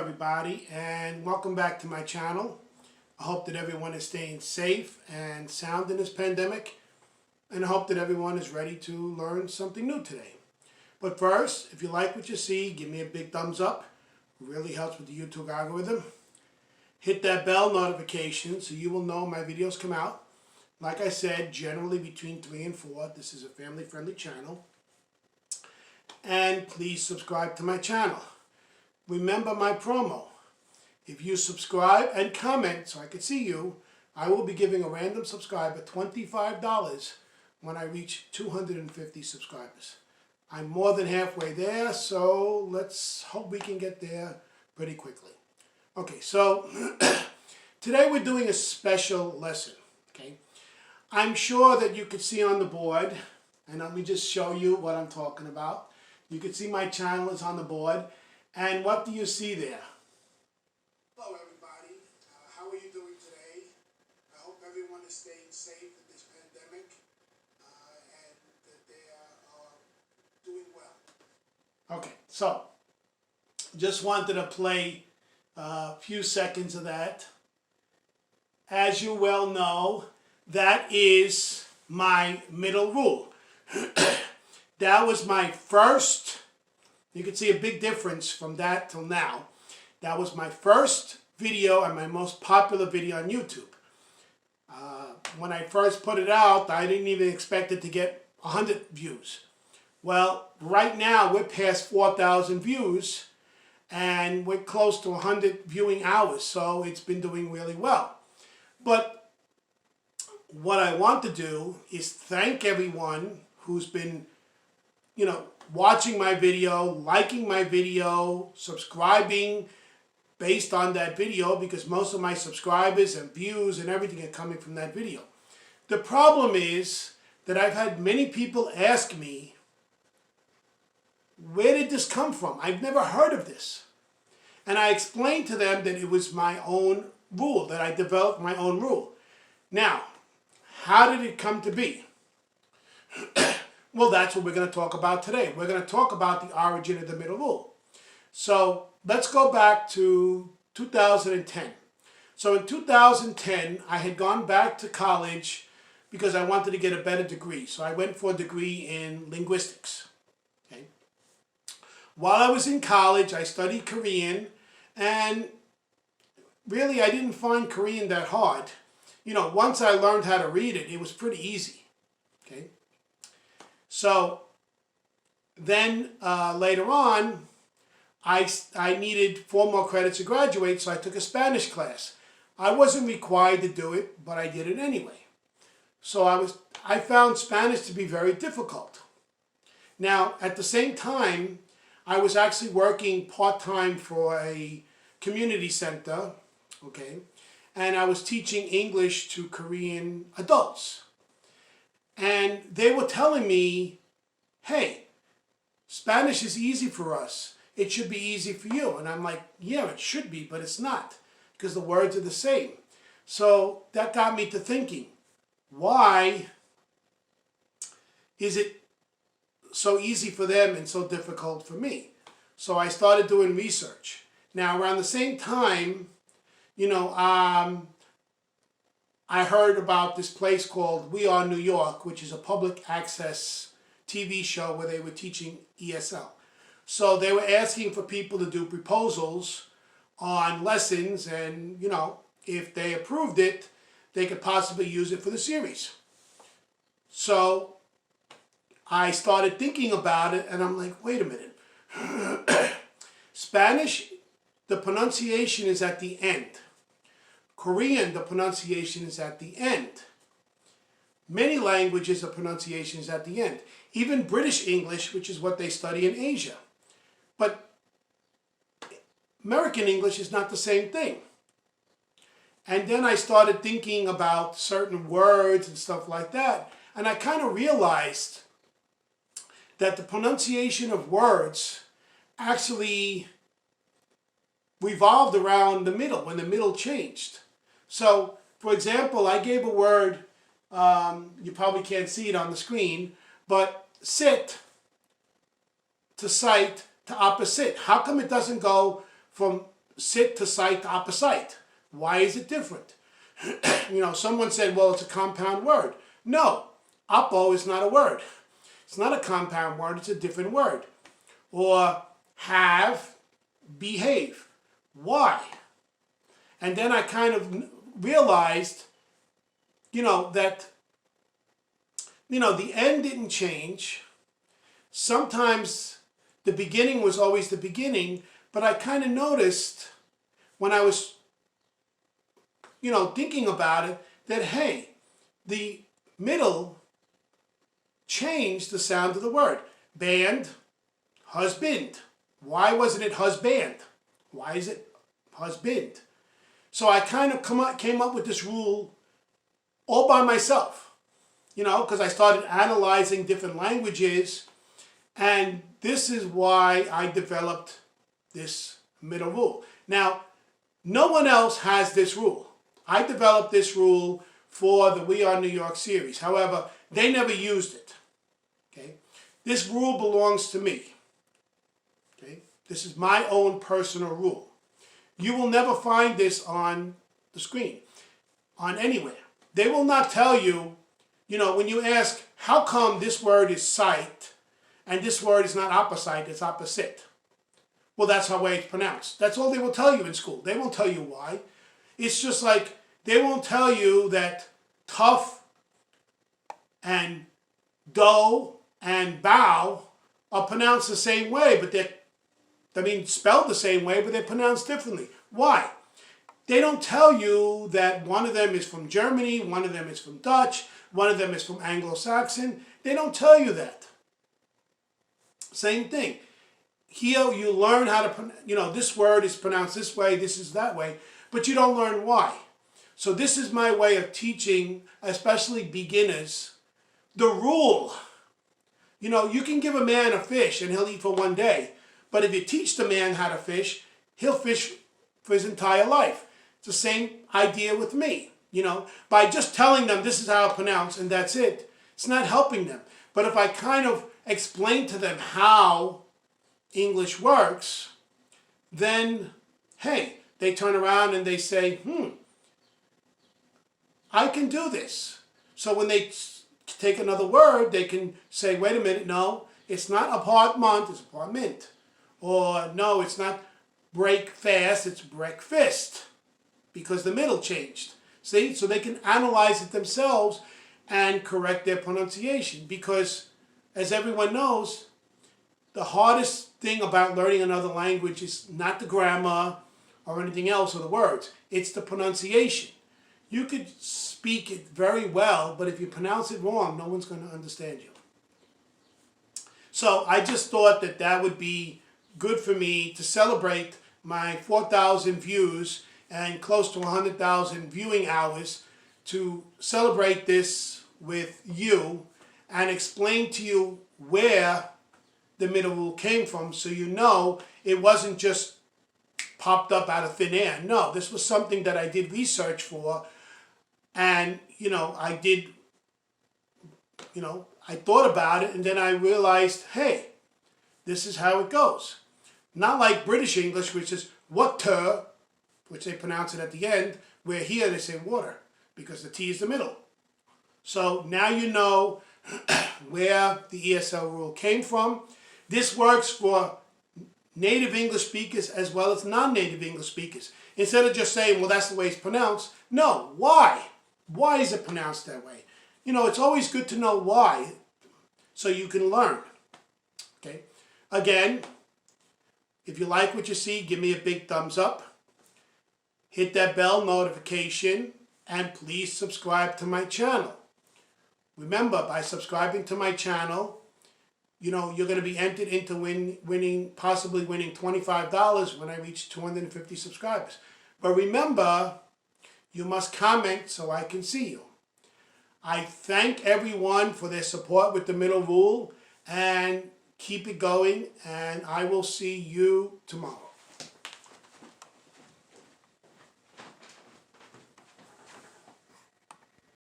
everybody, and welcome back to my channel. I hope that everyone is staying safe and sound in this pandemic, and I hope that everyone is ready to learn something new today. But first, if you like what you see, give me a big thumbs up. It really helps with the YouTube algorithm. Hit that bell notification so you will know my videos come out. Like I said, generally between 3 and 4. This is a family-friendly channel. And please subscribe to my channel. Remember my promo. If you subscribe and comment so I can see you, I will be giving a random subscriber $25 when I reach 250 subscribers. I'm more than halfway there, so let's hope we can get there pretty quickly. Okay, so today we're doing a special lesson, okay? I'm sure that you could see on the board, and let me just show you what I'm talking about. You can see my channel is on the board. And what do you see there? Hello everybody, how are you doing today? I hope everyone is staying safe in this pandemic and that they are doing well. Okay, so just wanted to play a few seconds of that. As you well know, that is my middle rule. That was my first. You can see a big difference from that till now. That was my first video and my most popular video on YouTube. When I first put it out, I didn't even expect it to get 100 views. Well, right now we're past 4,000 views and we're close to 100 viewing hours, so it's been doing really well. But what I want to do is thank everyone who's been, watching my video, liking my video, subscribing based on that video, because most of my subscribers and views and everything are coming from that video. The problem is that I've had many people ask me, where did this come from? I've never heard of this. And I explained to them that it was my own rule, that I developed my own rule. Now, how did it come to be? Well, that's what we're going to talk about today. We're going to talk about the origin of the middle rule. So let's go back to 2010. So in 2010, I had gone back to college because I wanted to get a better degree. So I went for a degree in linguistics. Okay. While I was in college, I studied Korean, and really I didn't find Korean that hard. Once I learned how to read it, it was pretty easy. Okay. So then later on, I needed 4 more credits to graduate, so I took a Spanish class. I wasn't required to do it, but I did it anyway. So I found Spanish to be very difficult. Now, at the same time, I was actually working part-time for a community center, okay, and I was teaching English to Korean adults. And they were telling me, hey, Spanish is easy for us. It should be easy for you. And I'm like, yeah, it should be, but it's not, because the words are the same. So that got me to thinking, why is it so easy for them and so difficult for me? So I started doing research. Now, around the same time, I heard about this place called We Are New York, which is a public access TV show where they were teaching ESL. So they were asking for people to do proposals on lessons, and, if they approved it, they could possibly use it for the series. So I started thinking about it, and I'm like, wait a minute. Spanish, the pronunciation is at the end. Korean, the pronunciation is at the end. Many languages, the pronunciation is at the end. Even British English, which is what they study in Asia. But American English is not the same thing. And then I started thinking about certain words and stuff like that. And I kind of realized that the pronunciation of words actually revolved around the middle, when the middle changed. So, for example, I gave a word, you probably can't see it on the screen, but sit to sight to opposite. How come it doesn't go from sit to sight to opposite. Why is it different? Someone said, well, it's a compound word. No, oppo is not a word. It's not a compound word, it's a different word. Or have, behave. Why? And then I kind of realized, that, the end didn't change. Sometimes the beginning was always the beginning, but I kind of noticed when I was, thinking about it, that, hey, the middle changed the sound of the word. Band, husband. Why wasn't it husband? Why is it husband? So I kind of came up with this rule all by myself, because I started analyzing different languages, and this is why I developed this middle rule. Now, no one else has this rule. I developed this rule for the We Are New York series. However, they never used it. Okay? This rule belongs to me. Okay? This is my own personal rule. You will never find this on the screen, on anywhere. They will not tell you, when you ask, how come this word is sight and this word is not opposite, it's opposite? Well, that's how it's pronounced. That's all they will tell you in school. They won't tell you why. It's just like they won't tell you that tough and dough and bow are pronounced the same way, but spelled the same way, but they're pronounced differently. Why? They don't tell you that one of them is from Germany, one of them is from Dutch, one of them is from Anglo-Saxon. They don't tell you that. Same thing. Here you learn how to, this word is pronounced this way, this is that way, but you don't learn why. So this is my way of teaching, especially beginners, the rule. You can give a man a fish and he'll eat for one day, but if you teach the man how to fish, he'll fish for his entire life. It's the same idea with me. By just telling them this is how it's pronounced and that's it, it's not helping them. But if I kind of explain to them how English works, then, hey, they turn around and they say, I can do this. So when they take another word, they can say, wait a minute, no, it's not apartment, it's apartment. Or no, it's not break fast, it's breakfast, because the middle changed. See, so they can analyze it themselves and correct their pronunciation, because as everyone knows, the hardest thing about learning another language is not the grammar or anything else or the words, it's the pronunciation. You could speak it very well, but if you pronounce it wrong, no one's going to understand you. So I just thought that that would be good for me to celebrate my 4,000 views and close to 100,000 viewing hours, to celebrate this with you and explain to you where the middle rule came from, so it wasn't just popped up out of thin air. No, this was something that I did research for, and I thought about it, and then I realized, hey, this is how it goes. Not like British English, which is water, which they pronounce it at the end, where here they say water, because the T is the middle. So now you know where the ESL rule came from. This works for native English speakers as well as non-native English speakers. Instead of just saying, well, that's the way it's pronounced. No, why? Why is it pronounced that way? It's always good to know why, so you can learn. Okay? Again, if you like what you see, give me a big thumbs up. Hit that bell notification, and please subscribe to my channel. Remember, by subscribing to my channel, you're going to be entered into possibly winning $25 when I reach 250 subscribers. But remember, you must comment so I can see you. I thank everyone for their support with the middle rule, and keep it going, and I will see you tomorrow.